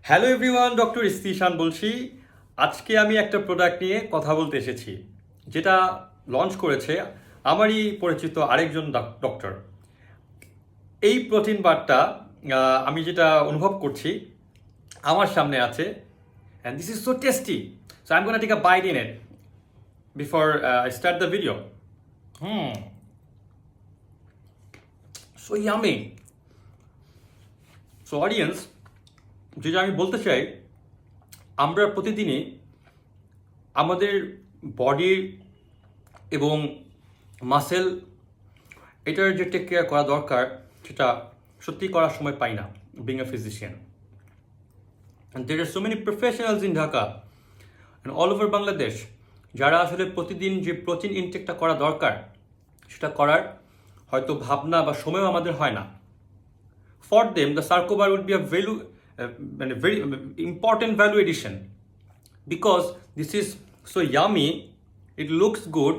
Hello everyone, doctor ইস্তিশান বলছি। আজকে আমি একটা প্রোডাক্ট নিয়ে কথা বলতে এসেছি, যেটা লঞ্চ করেছে আমারই পরিচিত আরেকজন ডক্টর। এই প্রোটিন বারটা আমি যেটা অনুভব করছি আমার সামনে আছে, and this is so tasty. So I am gonna take a bite in it before I start the video. So yummy. So audience, যেটা আমি বলতে চাই, আমরা প্রতিদিনই আমাদের বডির এবং মাসেল এটার যে টেক কেয়ার করা দরকার সেটা সত্যি করার সময় পাই না, being a physician. And there are so many professionals in Dhaka and all over Bangladesh, যারা আসলে প্রতিদিন যে প্রোটিন ইনটেকটা করা দরকার সেটা করার হয়তো ভাবনা বা সময়ও আমাদের হয় না। ফর দেম দ্য সার্কোবার উড বি আ মানে very important value addition, because this is so yummy, it looks good,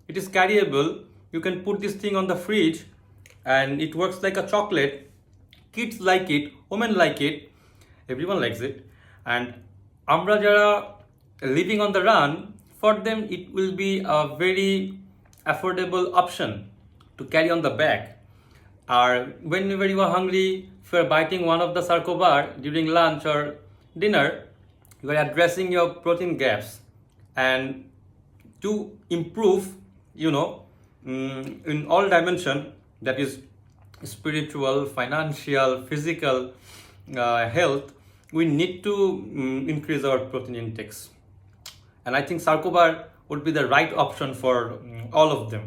it is carryable, you can put this thing on the fridge and it works like a chocolate. Kids like it, women like it, everyone likes it. And আমরা যারা living on the run, for them it will be a very affordable option to carry on the bag. Or whenever you are hungry, if you are biting one of the Sarko bar during lunch or dinner, you are addressing your protein gaps. And to improve, in all dimension, that is spiritual, financial, physical, health, we need to increase our protein intakes. And I think Sarkobar would be the right option for all of them.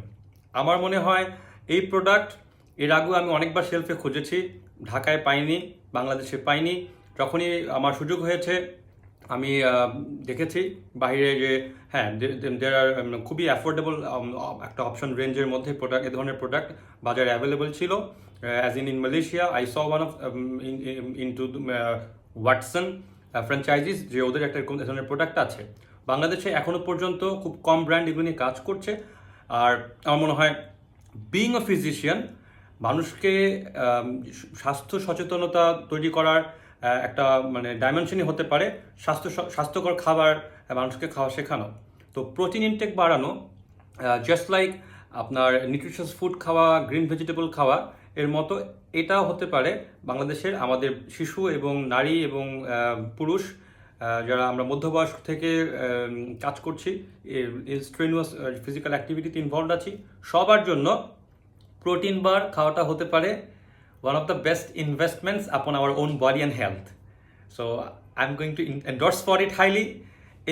আমার মনে হয় এই product এর আগেও আমি অনেকবার শেলফে খুঁজেছি, ঢাকায় পাইনি, বাংলাদেশে পাইনি। যখনই আমার সুযোগ হয়েছে আমি দেখেছি বাইরে যে হ্যাঁ, দের আর খুবই অ্যাফোর্ডেবল একটা অপশন রেঞ্জের মধ্যে প্রোডাক্ট, এ ধরনের প্রোডাক্ট বাজারে অ্যাভেলেবল ছিল। As in Malaysia I saw one of into Watson franchises, যে ওদের একটা এরকম ধরনের প্রোডাক্ট আছে। বাংলাদেশে এখনও পর্যন্ত খুব কম ব্র্যান্ড এগুলো নিয়ে কাজ করছে। আর আমার মনে হয় বিইং আ ফিজিশিয়ান মানুষকে স্বাস্থ্য সচেতনতা তৈরি করার একটা মানে ডাইমেনশনই হতে পারে স্বাস্থ্যকর খাবার মানুষকে খাওয়া শেখানো। তো প্রোটিন ইনটেক বাড়ানো, জাস্ট লাইক আপনার নিউট্রিশাস ফুড খাওয়া, গ্রিন ভেজিটেবল খাওয়া, এর মতো এটাও হতে পারে বাংলাদেশের আমাদের শিশু এবং নারী এবং পুরুষ যারা আমরা মধ্যবয়স্ক থেকে কাজ করছি, স্ট্রেনুয়াস ফিজিক্যাল অ্যাক্টিভিটিতে ইনভলভ আছি, সবার জন্য প্রোটিন বার খাওয়াটা হতে পারে one of the best investments upon our own body and health. So I'm going to endorse for it highly.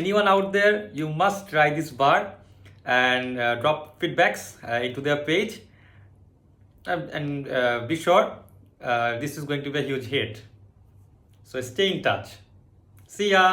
Anyone out there, you must try this bar and drop feedbacks into their page, and be sure this is going to be a huge hit. So stay in touch. See ya.